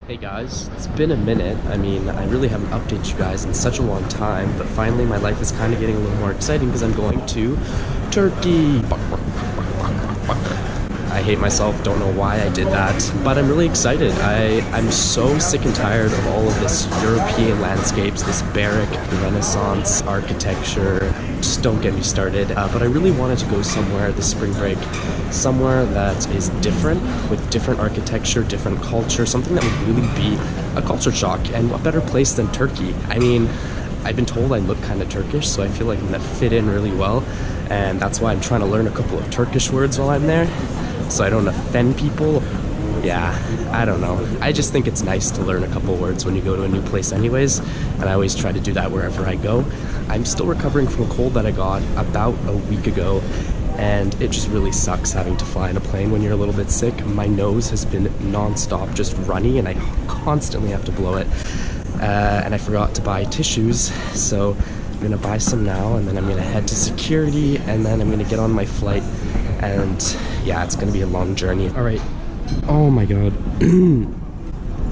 Hey guys, it's been a minute. I mean, I really haven't updated you guys in such a long time, but finally my life is kind of getting a little more exciting because I'm going to Turkey. I hate myself, don't know why I did that, but I'm really excited. I'm so sick and tired of all of this European landscapes, this barrack Renaissance architecture. Just don't get me started. But I really wanted to go somewhere this spring break, somewhere that is different, with different architecture, different culture, something that would really be a culture shock, and what better place than Turkey? I mean, I've been told I look kind of Turkish, so I feel like I'm gonna fit in really well, and that's why I'm trying to learn a couple of Turkish words while I'm there, so I don't offend people. Yeah, I don't know. I just think it's nice to learn a couple words when you go to a new place anyways, and I always try to do that wherever I go. I'm still recovering from a cold that I got about a week ago, and it just really sucks having to fly in a plane when you're a little bit sick. My nose has been non-stop just runny, and I constantly have to blow it. And I forgot to buy tissues, so I'm gonna buy some now, and then I'm gonna head to security, and then I'm gonna get on my flight, and yeah, it's gonna be a long journey. All right. Oh my god.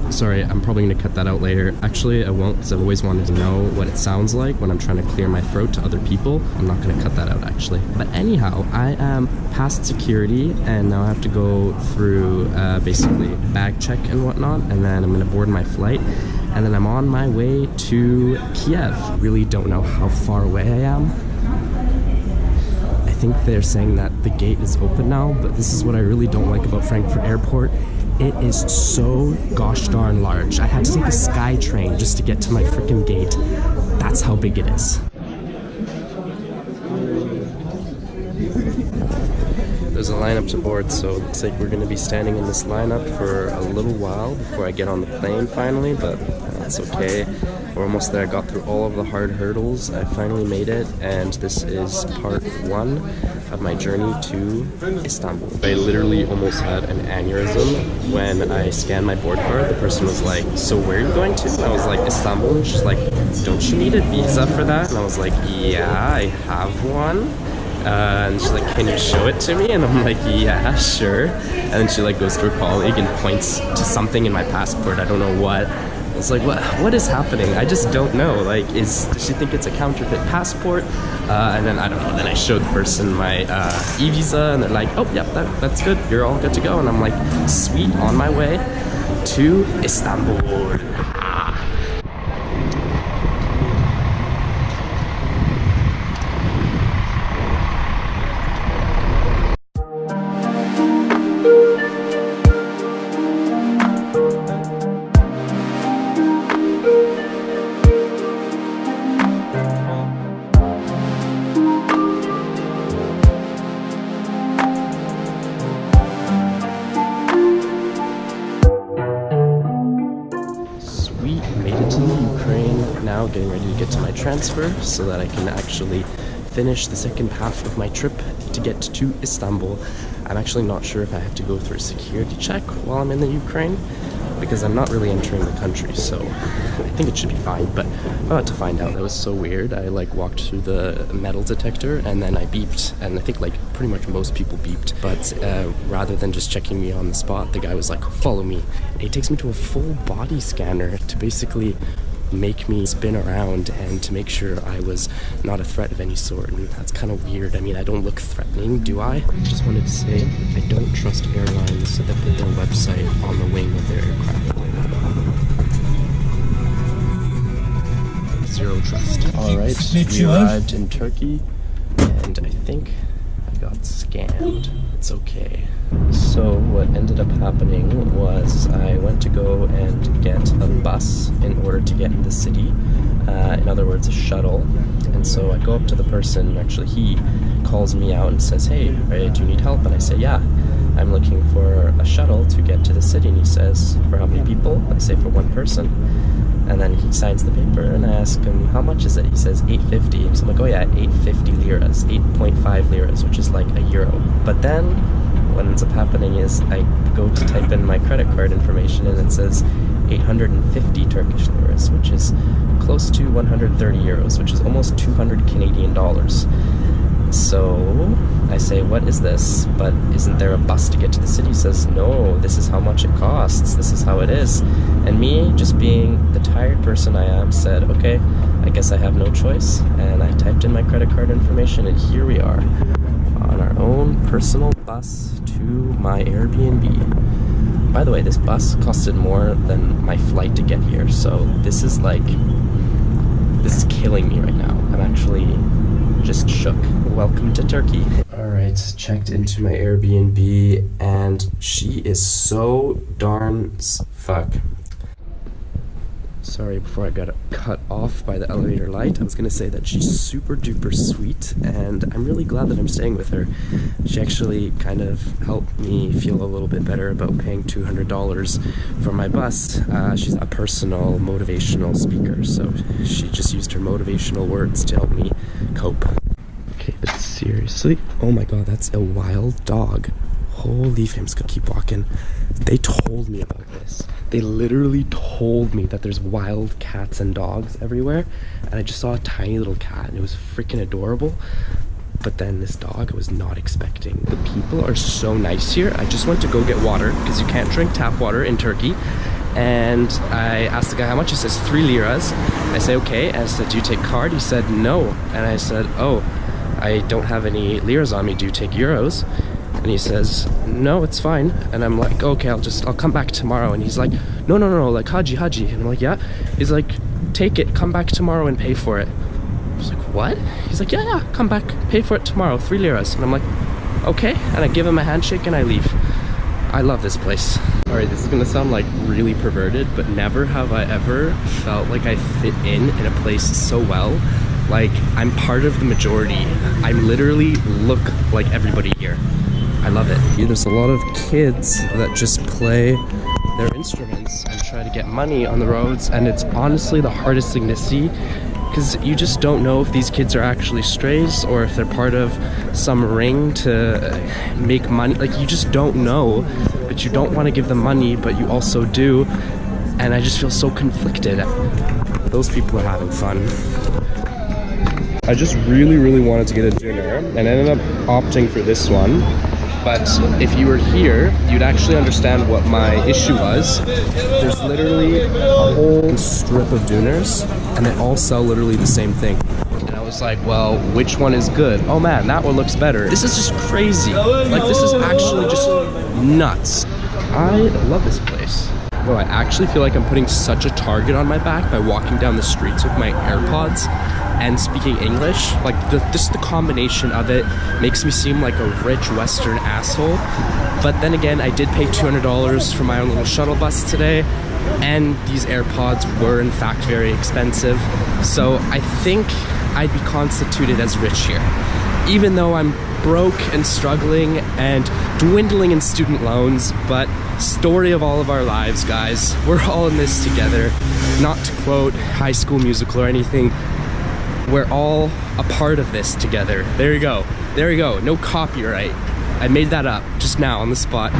Sorry, I'm probably gonna cut that out later. Actually, I won't, because I've always wanted to know what it sounds like when I'm trying to clear my throat to other people. I'm not gonna cut that out, actually. But anyhow, I am past security, and now I have to go through basically bag check and whatnot, and then I'm gonna board my flight, and then I'm on my way to Kiev. Really don't know how far away I am. I think they're saying that the gate is open now, but this is what I really don't like about Frankfurt Airport. It is so gosh darn large. I had to take a sky train just to get to my freaking gate. That's how big it is. There's a lineup to board, so it looks like we're going to be standing in this lineup for a little while before I get on the plane finally, but that's okay. We're almost there. I got through all of the hard hurdles. I finally made it, and this is part 1 of my journey to Istanbul. I literally almost had an aneurysm when I scanned my board card. The person was like, "So where are you going to?" And I was like, "Istanbul." And she's like, "Don't you need a visa for that?" And I was like, "Yeah, I have one." And she's like, "Can you show it to me?" And I'm like, "Yeah, sure." And then she like goes to her colleague and points to something in my passport. I don't know what. I was like, what is happening? I just don't know. Like, does she think it's a counterfeit passport? And then I don't know. Then I showed the person my e-visa, and they're like, "Oh, yep, that's good. You're all good to go." And I'm like, "Sweet, on my way to Istanbul." Made it to the Ukraine, now getting ready to get to my transfer so that I can actually finish the second half of my trip to get to Istanbul. I'm actually not sure if I have to go through a security check while I'm in the Ukraine, because I'm not really entering the country, so I think it should be fine, but I'm about to find out. That was so weird. I like walked through the metal detector and then I beeped, and I think like pretty much most people beeped, but rather than just checking me on the spot, the guy was like, "Follow me." And he takes me to a full body scanner to basically make me spin around and to make sure I was not a threat of any sort, and that's kind of weird. I mean, I don't look threatening, do I? Just wanted to say, I don't trust airlines that put their website on the wing of their aircraft. Zero trust. Alright, we arrived in Turkey, and I think I got scanned. It's okay. So what ended up happening was I went to go and get a bus in order to get in the city, in other words a shuttle, and so I go up to the person. Actually he calls me out and says, "Hey, do you need help?" And I say, "Yeah, I'm looking for a shuttle to get to the city." And he says, "For how many people?" I say, "For one person." And then he signs the paper, and I ask him, "How much is it?" He says, $8.50. So I'm like, "Oh yeah, 850 liras, 8.5 liras, which is like a euro." But then what ends up happening is I go to type in my credit card information, and it says 850 Turkish liras, which is close to 130 euros, which is almost 200 Canadian dollars. So I say, what is this? But isn't there a bus to get to the city? He says, no, this is how much it costs. This is how it is. And me, just being the tired person I am, said, okay, I guess I have no choice. And I typed in my credit card information, and here we are on our own personal bus to my Airbnb. By the way, this bus costed more than my flight to get here. So this is killing me right now. I'm actually just shook. Welcome to Turkey. Alright, checked into my Airbnb, and she is so darn fuck. Sorry, before I got cut off by the elevator light, I was gonna say that she's super duper sweet, and I'm really glad that I'm staying with her. She actually kind of helped me feel a little bit better about paying $200 for my bus. She's a personal motivational speaker, so she just used her motivational words to help me cope. Okay, but seriously, oh my god, that's a wild dog. Holy, I'm just gonna keep walking. They told me about this. They literally told me that there's wild cats and dogs everywhere, and I just saw a tiny little cat and it was freaking adorable. But then this dog I was not expecting. The people are so nice here. I just went to go get water because you can't drink tap water in Turkey. And I asked the guy how much. He says 3 liras. I say okay, and I said, do you take card? He said no. And I said, oh, I don't have any liras on me. Do you take euros? And he says, no, it's fine. And I'm like, okay, I'll come back tomorrow. And he's like, no, like Haji. And I'm like, yeah. He's like, take it, come back tomorrow and pay for it. I was like, what? He's like, yeah, come back, pay for it tomorrow, 3 liras. And I'm like, okay. And I give him a handshake and I leave. I love this place. All right, this is gonna sound like really perverted, but never have I ever felt like I fit in a place so well. Like, I'm part of the majority. I literally look like everybody here. I love it. There's a lot of kids that just play their instruments and try to get money on the roads, and it's honestly the hardest thing to see because you just don't know if these kids are actually strays or if they're part of some ring to make money. Like, you just don't know, but you don't want to give them money, but you also do, and I just feel so conflicted. Those people are having fun. I just really wanted to get a dinner and ended up opting for this one. But if you were here, you'd actually understand what my issue was. There's literally a whole strip of diners, and they all sell literally the same thing. And I was like, well, which one is good? Oh man, that one looks better. This is just crazy. Like, this is actually just nuts. I love this place. No, I actually feel like I'm putting such a target on my back by walking down the streets with my AirPods and speaking English. Like, just the combination of it makes me seem like a rich Western asshole. But then again, I did pay $200 for my own little shuttle bus today, and these AirPods were in fact very expensive. So I think I'd be constituted as rich here, even though I'm broke and struggling and dwindling in student loans. But story of all of our lives, guys. We're all in this together. Not to quote High School Musical or anything, we're all a part of this together. There you go. There you go. No copyright. I made that up just now on the spot.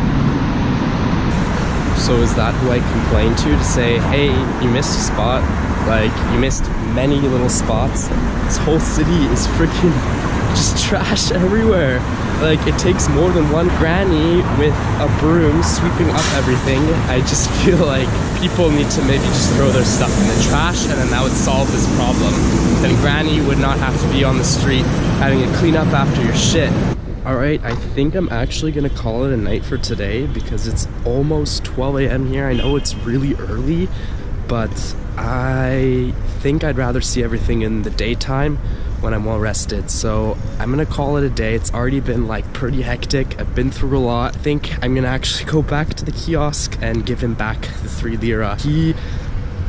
So is that who I complain to say, hey, you missed a spot? Like, you missed many little spots. This whole city is freaking just trash everywhere. Like, it takes more than one granny with a broom sweeping up everything. I just feel like people need to maybe just throw their stuff in the trash, and then that would solve this problem. Then granny would not have to be on the street having to clean up after your shit. Alright, I think I'm actually gonna call it a night for today because it's almost 12 a.m. here. I know it's really early, but I think I'd rather see everything in the daytime when I'm well rested. So I'm gonna call it a day. It's already been like pretty hectic. I've been through a lot. I think I'm gonna actually go back to the kiosk and give him back the 3 lira. He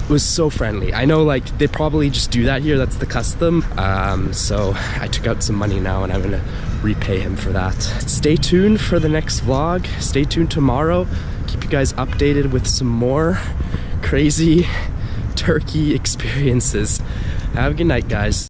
was so friendly. I know, like, they probably just do that here. That's the custom. So I took out some money now and I'm gonna repay him for that. Stay tuned for the next vlog. Stay tuned tomorrow. Keep you guys updated with some more crazy Turkey experiences. Have a good night, guys.